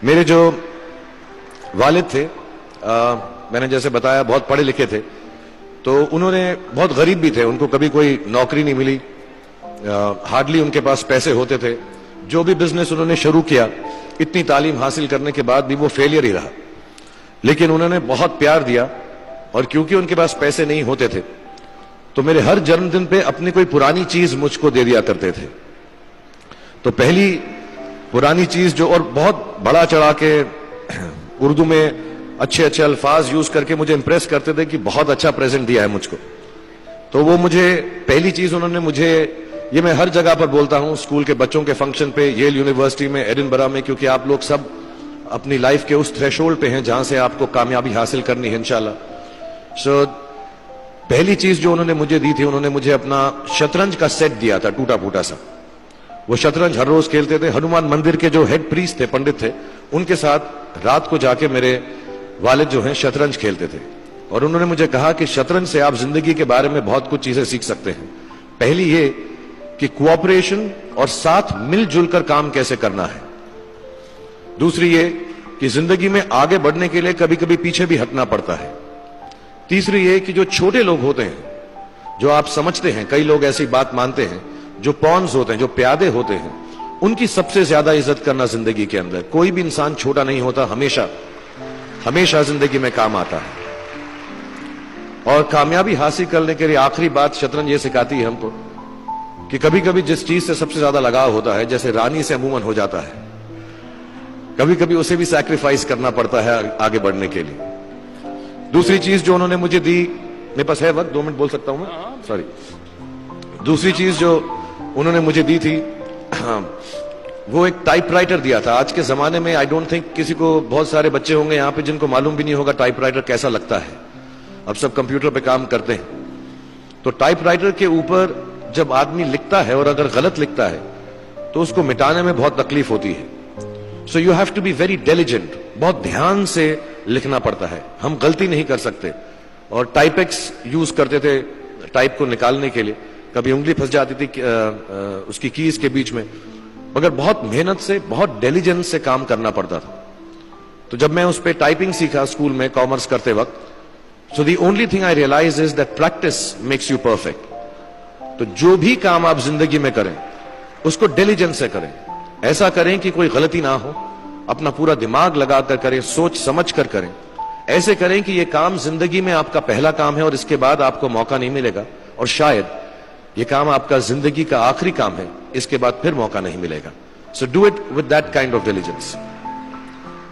मेरे जो वालिद थे, मैंने जैसे बताया बहुत पढ़े लिखे थे, तो उन्होंने बहुत गरीब भी थे, उनको कभी कोई नौकरी नहीं मिली, हार्डली उनके पास पैसे होते थे। जो भी बिजनेस उन्होंने शुरू किया, इतनी तालीम हासिल करने के बाद भी वो फेलियर ही रहा। लेकिन उन्होंने बहुत प्यार दिया, और क्योंकि उनके पास पैसे नहीं होते थे तो मेरे हर जन्मदिन पे अपनी कोई पुरानी चीज मुझको दे दिया करते थे। तो पहली पुरानी चीज जो, और बहुत बड़ा चढ़ा के उर्दू में अच्छे अच्छे अल्फाज यूज करके मुझे इंप्रेस करते थे कि बहुत अच्छा प्रेजेंट दिया है मुझको। तो वो मुझे पहली चीज उन्होंने मुझे, ये मैं हर जगह पर बोलता हूं, स्कूल के बच्चों के फंक्शन पे, येल यूनिवर्सिटी में, एडिनबरा में, क्योंकि आप लोग सब अपनी लाइफ के उस थ्रेशोल्ड पे हैं जहां से आपको कामयाबी हासिल करनी है इंशाल्लाह। सो पहली चीज जो उन्होंने मुझे दी थी, उन्होंने मुझे अपना शतरंज का सेट दिया था, टूटा फूटा सा। वो शतरंज हर रोज खेलते थे। हनुमान मंदिर के जो हेड प्रीस्ट थे, पंडित थे, उनके साथ रात को जाके मेरे वालिद जो हैं शतरंज खेलते थे। और उन्होंने मुझे कहा कि शतरंज से आप जिंदगी के बारे में बहुत कुछ चीजें सीख सकते हैं। पहली ये कि कोऑपरेशन और साथ मिलजुल कर काम कैसे करना है। दूसरी ये कि जिंदगी में आगे बढ़ने के लिए कभी कभी पीछे भी हटना पड़ता है। तीसरी ये कि जो छोटे लोग होते हैं, जो आप समझते हैं, कई लोग ऐसी बात मानते हैं, जो पॉन्स होते हैं, जो प्यादे होते हैं, उनकी सबसे ज्यादा इज्जत करना जिंदगी के अंदर। कोई भी इंसान छोटा नहीं होता, हमेशा हमेशा जिंदगी में काम आता है। और कामयाबी हासिल करने के लिए आखिरी बात शतरंज ये सिखाती है हमको कि कभी कभी जिस चीज से सबसे ज्यादा लगाव होता है, जैसे रानी से अमूमन हो जाता है, कभी कभी उसे भी सैक्रिफाइस करना पड़ता है आगे बढ़ने के लिए। दूसरी चीज जो उन्होंने मुझे दी, मेरे पास है वक्त, 2 मिनट बोल सकता हूं मैं, सॉरी। दूसरी चीज जो उन्होंने मुझे दी थी, वो एक टाइपराइटर दिया था। आज के जमाने में आई डोंट थिंक किसी को, बहुत सारे बच्चे होंगे यहाँ पे जिनको मालूम भी नहीं होगा टाइपराइटर कैसा लगता है। अब सब कंप्यूटर पे काम करते हैं। तो टाइपराइटर के ऊपर जब आदमी लिखता है और अगर गलत लिखता है तो उसको मिटाने में बहुत तकलीफ होती है। So you have to be very diligent, बहुत ध्यान से लिखना पड़ता है। हम गलती नहीं कर सकते। और टाइपेक्स यूज करते थे टाइप को निकालने के लिए, कभी उंगली फंस जाती थी उसकी कीज के बीच में, मगर बहुत मेहनत से, बहुत डिलिजेंस से काम करना पड़ता था। तो जब मैं उस पर टाइपिंग सीखा स्कूल में कॉमर्स करते वक्त, so the only thing I realize is that practice makes you perfect. तो जो भी काम आप जिंदगी में करें उसको डिलिजेंस से करें, ऐसा करें कि कोई गलती ना हो, अपना पूरा दिमाग लगाकर करें, सोच समझ कर करें। ऐसे करें कि यह काम जिंदगी में आपका पहला काम है और इसके बाद आपको मौका नहीं मिलेगा, और शायद यह काम आपका जिंदगी का आखिरी काम है, इसके बाद फिर मौका नहीं मिलेगा। So do it with that kind of diligence.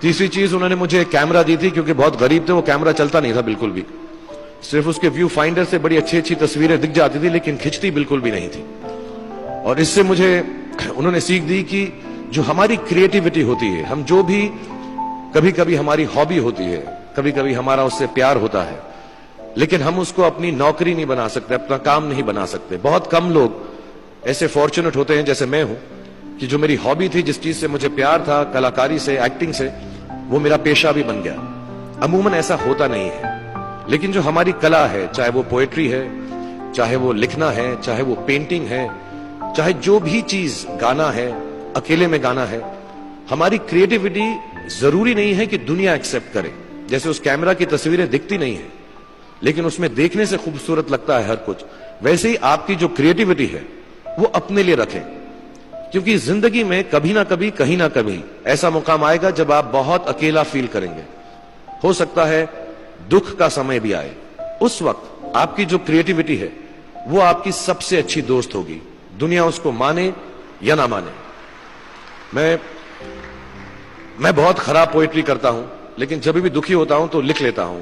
तीसरी चीज उन्होंने मुझे कैमरा दी थी, क्योंकि बहुत गरीब थे, वो कैमरा चलता नहीं था बिल्कुल भी। सिर्फ उसके व्यू फाइंडर से बड़ी अच्छी अच्छी तस्वीरें दिख जाती थी, लेकिन खिंचती बिल्कुल भी नहीं थी। और इससे मुझे उन्होंने सीख दी कि जो हमारी क्रिएटिविटी होती है, हम जो भी, कभी कभी हमारी हॉबी होती है, कभी कभी हमारा उससे प्यार होता है, लेकिन हम उसको अपनी नौकरी नहीं बना सकते, अपना काम नहीं बना सकते। बहुत कम लोग ऐसे फॉर्चुनेट होते हैं जैसे मैं हूं कि जो मेरी हॉबी थी, जिस चीज से मुझे प्यार था, कलाकारी से, एक्टिंग से, वो मेरा पेशा भी बन गया। अमूमन ऐसा होता नहीं है। लेकिन जो हमारी कला है, चाहे वो पोएट्री है, चाहे वो लिखना है, चाहे वो पेंटिंग है, चाहे जो भी चीज, गाना है, अकेले में गाना है, हमारी क्रिएटिविटी जरूरी नहीं है कि दुनिया एक्सेप्ट करे। जैसे उस कैमरा की तस्वीरें दिखती नहीं है, लेकिन उसमें देखने से खूबसूरत लगता है हर कुछ, वैसे ही आपकी जो क्रिएटिविटी है वो अपने लिए रखें। क्योंकि जिंदगी में कभी ना कभी, कहीं ना कभी ऐसा मुकाम आएगा जब आप बहुत अकेला फील करेंगे। हो सकता है दुख का समय भी आए। उस वक्त आपकी जो क्रिएटिविटी है वो आपकी सबसे अच्छी दोस्त होगी, दुनिया उसको माने या ना माने। मैं बहुत खराब पोएट्री करता हूं, लेकिन जब भी दुखी होता हूं तो लिख लेता हूं।